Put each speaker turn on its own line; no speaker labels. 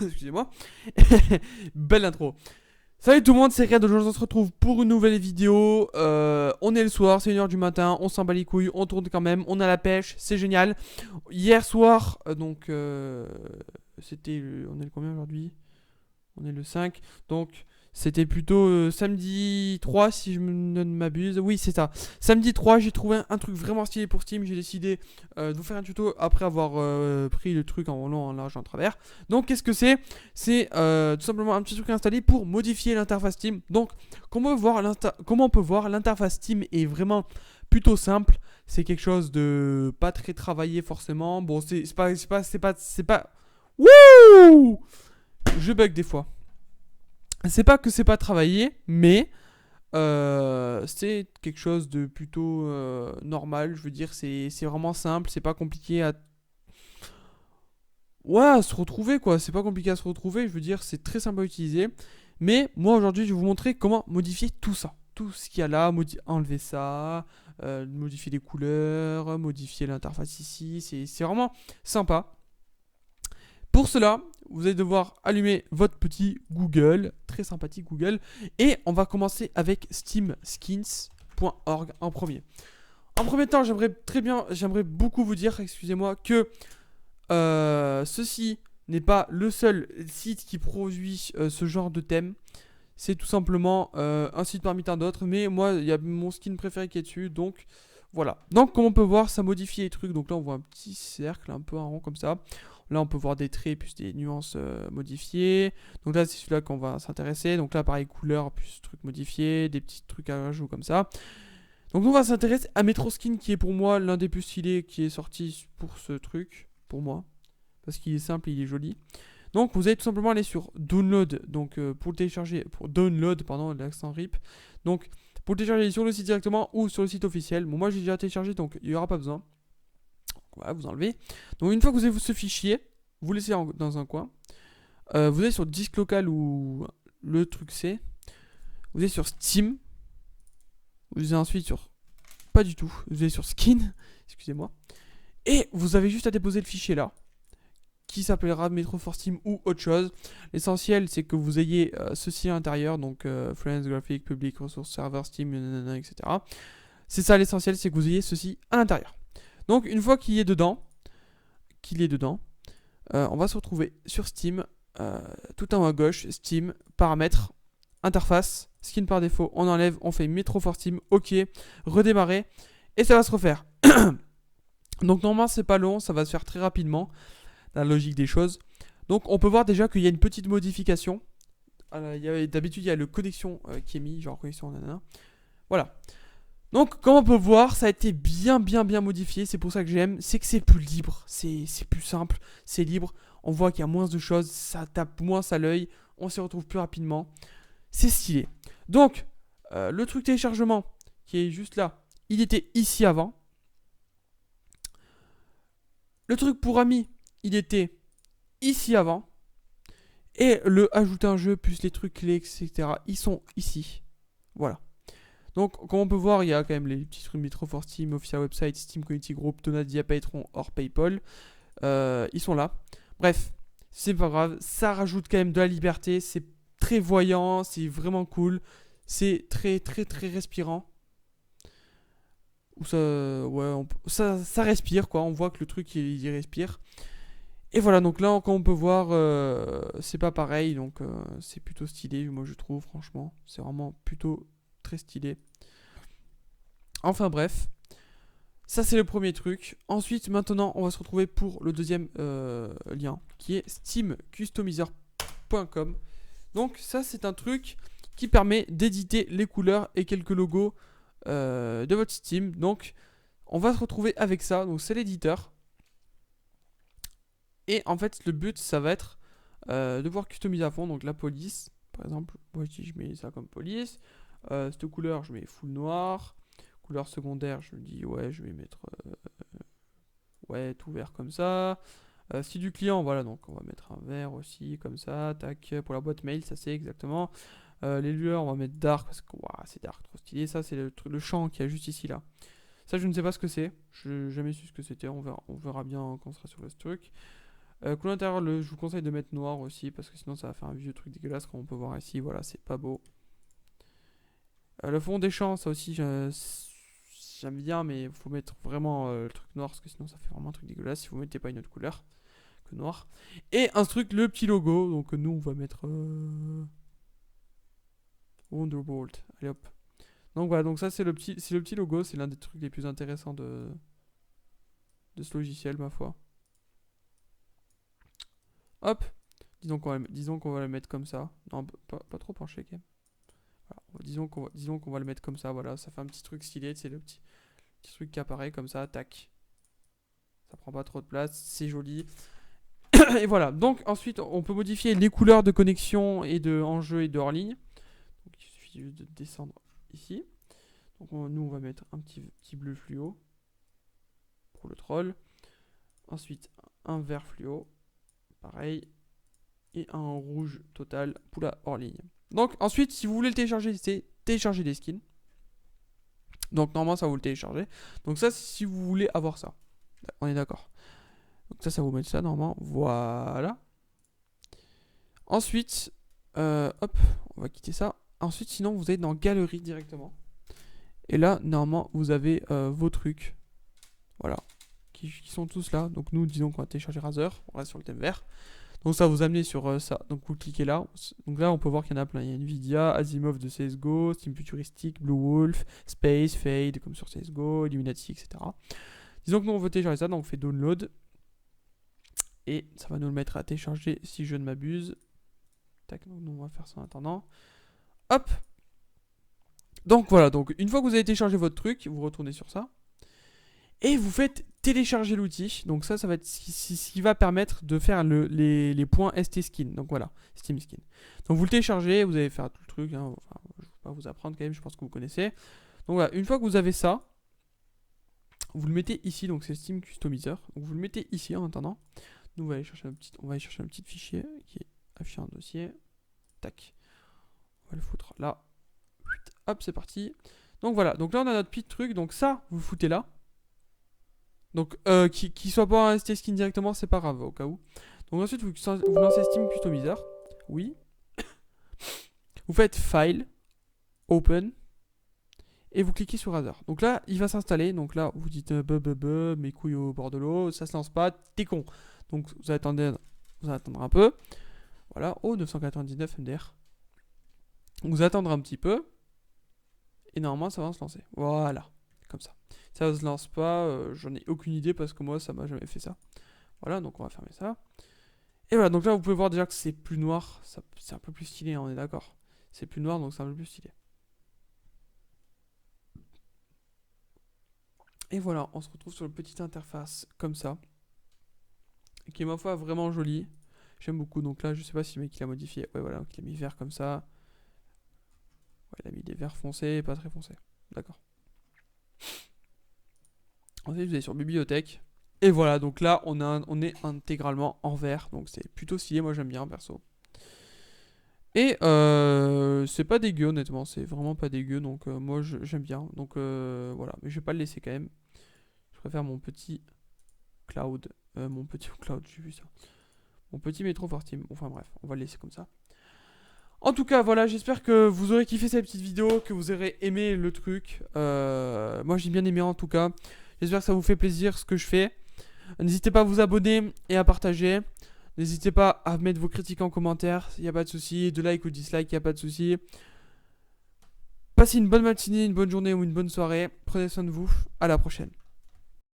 Excusez-moi. Belle intro. Salut tout le monde, c'est Red. Aujourd'hui on se retrouve pour une nouvelle vidéo. On est le soir, c'est 1h du matin, on s'en bat les couilles, on tourne quand même, on a la pêche, c'est génial. Hier soir, c'était... on est le combien aujourd'hui? On est le 5. Donc c'était plutôt samedi 3 si je ne m'abuse. Oui, c'est ça. Samedi 3, j'ai trouvé un truc vraiment stylé pour Steam. J'ai décidé de vous faire un tuto après avoir pris le truc en long, en large, en travers. Donc qu'est-ce que c'est? C'est tout simplement un petit truc installé pour modifier l'interface Steam. Donc comment on peut voir l'interface Steam est vraiment plutôt simple. C'est quelque chose de pas très travaillé forcément. Bon, c'est pas. Wouh! Je bug des fois. C'est pas que c'est pas travaillé, mais c'est quelque chose de plutôt normal. Je veux dire, c'est vraiment simple, c'est pas compliqué à. Ouais, à se retrouver quoi. C'est pas compliqué à se retrouver. Je veux dire, c'est très simple à utiliser. Mais moi aujourd'hui, je vais vous montrer comment modifier tout ça. Tout ce qu'il y a là, enlever ça, modifier les couleurs, modifier l'interface ici. C'est vraiment sympa. Pour cela, vous allez devoir allumer votre petit Google, très sympathique Google, et on va commencer avec steamskins.org en premier. En premier temps, j'aimerais beaucoup vous dire, excusez-moi, que ceci n'est pas le seul site qui produit ce genre de thème. C'est tout simplement un site parmi tant d'autres, mais moi, il y a mon skin préféré qui est dessus, donc voilà. Donc, comme on peut voir, ça modifie les trucs. Donc là, on voit un petit cercle, un peu un rond comme ça. Là, on peut voir des traits plus des nuances modifiées. Donc là, c'est celui-là qu'on va s'intéresser. Donc là, pareil, couleur plus trucs modifiés, des petits trucs à rajouter comme ça. Donc on va s'intéresser à Metroskin, qui est pour moi l'un des plus stylés qui est sorti pour ce truc, pour moi. Parce qu'il est simple, il est joli. Donc vous allez tout simplement aller sur Download, donc pour le télécharger, pour Download, pardon, l'accent RIP. Donc pour le télécharger sur le site directement ou sur le site officiel. Bon, moi j'ai déjà téléchargé, donc il n'y aura pas besoin. Voilà, vous enlevez. Donc une fois que vous avez ce fichier, vous laissez dans un coin. Vous allez sur disque local ou le truc c'est. Vous allez sur Steam. Vous allez ensuite sur... Pas du tout. Vous allez sur Skin. Excusez-moi. Et vous avez juste à déposer le fichier là. Qui s'appellera Metro for Steam ou autre chose. L'essentiel c'est que vous ayez ceci à l'intérieur. Donc Friends, Graphic, Public, Resource, Server, Steam, etc. C'est ça l'essentiel, c'est que vous ayez ceci à l'intérieur. Donc une fois qu'il est dedans, on va se retrouver sur Steam, tout en haut à gauche, Steam, paramètres, interface, skin par défaut, on enlève, on fait Metro for Steam, ok, redémarrer, et ça va se refaire. Donc normalement c'est pas long, ça va se faire très rapidement, la logique des choses. Donc on peut voir déjà qu'il y a une petite modification. D'habitude il y a le connexion qui est mis, genre connexion nanana. Voilà. Donc, comme on peut voir, ça a été bien modifié. C'est pour ça que j'aime. C'est que c'est plus libre. C'est plus simple. C'est libre. On voit qu'il y a moins de choses. Ça tape moins à l'œil. On s'y retrouve plus rapidement. C'est stylé. Donc, le truc téléchargement qui est juste là, il était ici avant. Le truc pour amis, il était ici avant. Et le ajouter un jeu plus les trucs clés, etc. Ils sont ici. Voilà. Donc, comme on peut voir, il y a quand même les petits trucs Metro for Steam, Official Website, Steam Community Group, Donadia, Patreon, hors PayPal. Ils sont là. Bref, c'est pas grave. Ça rajoute quand même de la liberté. C'est très voyant. C'est vraiment cool. C'est très respirant. Ça respire, quoi. On voit que le truc, il respire. Et voilà, donc là, comme on peut voir, c'est pas pareil. Donc, c'est plutôt stylé, moi, je trouve, franchement. C'est vraiment plutôt très stylé. Enfin bref, ça c'est le premier truc. Ensuite, maintenant, on va se retrouver pour le deuxième lien, qui est steamcustomizer.com. Donc ça c'est un truc qui permet d'éditer les couleurs et quelques logos de votre Steam. Donc on va se retrouver avec ça, donc c'est l'éditeur. Et en fait le but ça va être de pouvoir customiser à fond, donc la police. Par exemple, moi si je mets ça comme police, cette couleur je mets full noir. Couleur secondaire, je me dis ouais, je vais mettre ouais, tout vert comme ça. Si du client, voilà, donc on va mettre un vert aussi comme ça. Tac, pour la boîte mail, ça c'est exactement. Les lueurs, on va mettre dark parce que wow, c'est dark, trop stylé. Ça c'est le champ qui est juste ici là. Ça je ne sais pas ce que c'est. Je n'ai jamais su ce que c'était. On verra bien quand on sera sur ce truc. Couleur intérieure, je vous conseille de mettre noir aussi, parce que sinon ça va faire un vieux truc dégueulasse, comme on peut voir ici. Voilà, c'est pas beau. Le fond des champs, ça aussi, j'aime bien, mais il faut mettre vraiment le truc noir, parce que sinon ça fait vraiment un truc dégueulasse si vous mettez pas une autre couleur que noir. Et un truc, le petit logo, donc nous on va mettre Wonderbolt. Allez hop. Donc voilà, donc ça c'est le petit logo, c'est l'un des trucs les plus intéressants de ce logiciel, ma foi. Hop. Disons qu'on va le mettre comme ça. Non, pas trop penché quand même. Voilà. Disons qu'on va le mettre comme ça, voilà, ça fait un petit truc stylé, c'est le petit truc qui apparaît comme ça, tac. Ça prend pas trop de place, c'est joli. Et voilà, donc ensuite on peut modifier les couleurs de connexion et de en jeu et de hors ligne. Donc il suffit juste de descendre ici. Donc nous on va mettre un petit bleu fluo pour le troll. Ensuite un vert fluo, pareil. Et un rouge total pour la hors ligne. Donc ensuite si vous voulez le télécharger, c'est télécharger des skins. Donc normalement ça vous le téléchargez. Donc ça si vous voulez avoir ça. On est d'accord. Donc ça vous met ça normalement. Voilà. Ensuite, hop, on va quitter ça. Ensuite sinon vous êtes dans galerie directement. Et là normalement vous avez vos trucs. Voilà. Qui sont tous là. Donc nous disons qu'on va télécharger Razer. On reste sur le thème vert. Donc ça va vous amener sur ça. Donc vous cliquez là. Donc là on peut voir qu'il y en a plein. Il y a Nvidia, Asimov de CSGO, Steam Futuristic, Blue Wolf, Space, Fade comme sur CSGO, Illuminati, etc. Disons que nous on veut télécharger ça. Donc on fait download. Et ça va nous le mettre à télécharger si je ne m'abuse. Tac, donc nous on va faire ça en attendant. Hop. Donc voilà, donc une fois que vous avez téléchargé votre truc, vous retournez sur ça. Et vous faites télécharger l'outil. Donc ça va être ce qui va permettre de faire les points ST Skin. Donc voilà, Steam Skin. Donc vous le téléchargez, vous allez faire tout le truc. Hein. Enfin, je ne vais pas vous apprendre quand même, je pense que vous connaissez. Donc voilà, une fois que vous avez ça, vous le mettez ici. Donc c'est Steam Customizer. Donc vous le mettez ici en attendant. Nous on va aller chercher un petit fichier qui est affiché en dossier. Tac. On va le foutre là. Hop, c'est parti. Donc voilà, donc là on a notre petit truc. Donc ça, vous le foutez là. Donc, qui soit pas un ST Skin directement, c'est pas grave, au cas où. Donc ensuite, vous lancez Steam Customizer. Oui. Vous faites File, Open. Et vous cliquez sur Razer. Donc là, il va s'installer. Donc là, vous dites mes couilles au bord de l'eau. Ça se lance pas, t'es con. Donc vous allez attendre un peu. Voilà. Oh, 999 MDR. Vous attendre un petit peu. Et normalement, ça va se lancer. Voilà. Comme ça. Ça se lance pas, j'en ai aucune idée parce que moi ça m'a jamais fait ça. Voilà, donc on va fermer ça. Et voilà, donc là vous pouvez voir déjà que c'est plus noir, c'est un peu plus stylé, hein, on est d'accord. C'est plus noir donc c'est un peu plus stylé. Et voilà, on se retrouve sur une petite interface comme ça. Qui est ma foi vraiment jolie. J'aime beaucoup, donc là je sais pas si le mec il a modifié. Ouais voilà, donc il a mis vert comme ça. Ouais, il a mis des verts foncés, pas très foncés. D'accord. Ensuite, vous allez sur bibliothèque. Et voilà, donc là, on est intégralement en vert. Donc c'est plutôt stylé, moi j'aime bien, perso. Et c'est pas dégueu, honnêtement. C'est vraiment pas dégueu, donc moi j'aime bien. Donc voilà, mais je vais pas le laisser quand même. Je préfère mon petit cloud. Mon petit cloud, j'ai vu ça. Mon petit métro for Steam. Enfin bref, on va le laisser comme ça. En tout cas, voilà, j'espère que vous aurez kiffé cette petite vidéo, que vous aurez aimé le truc. Moi j'ai bien aimé en tout cas. J'espère que ça vous fait plaisir ce que je fais. N'hésitez pas à vous abonner et à partager. N'hésitez pas à mettre vos critiques en commentaire, il n'y a pas de souci. De like ou dislike, il n'y a pas de souci. Passez une bonne matinée, une bonne journée ou une bonne soirée. Prenez soin de vous. À la prochaine.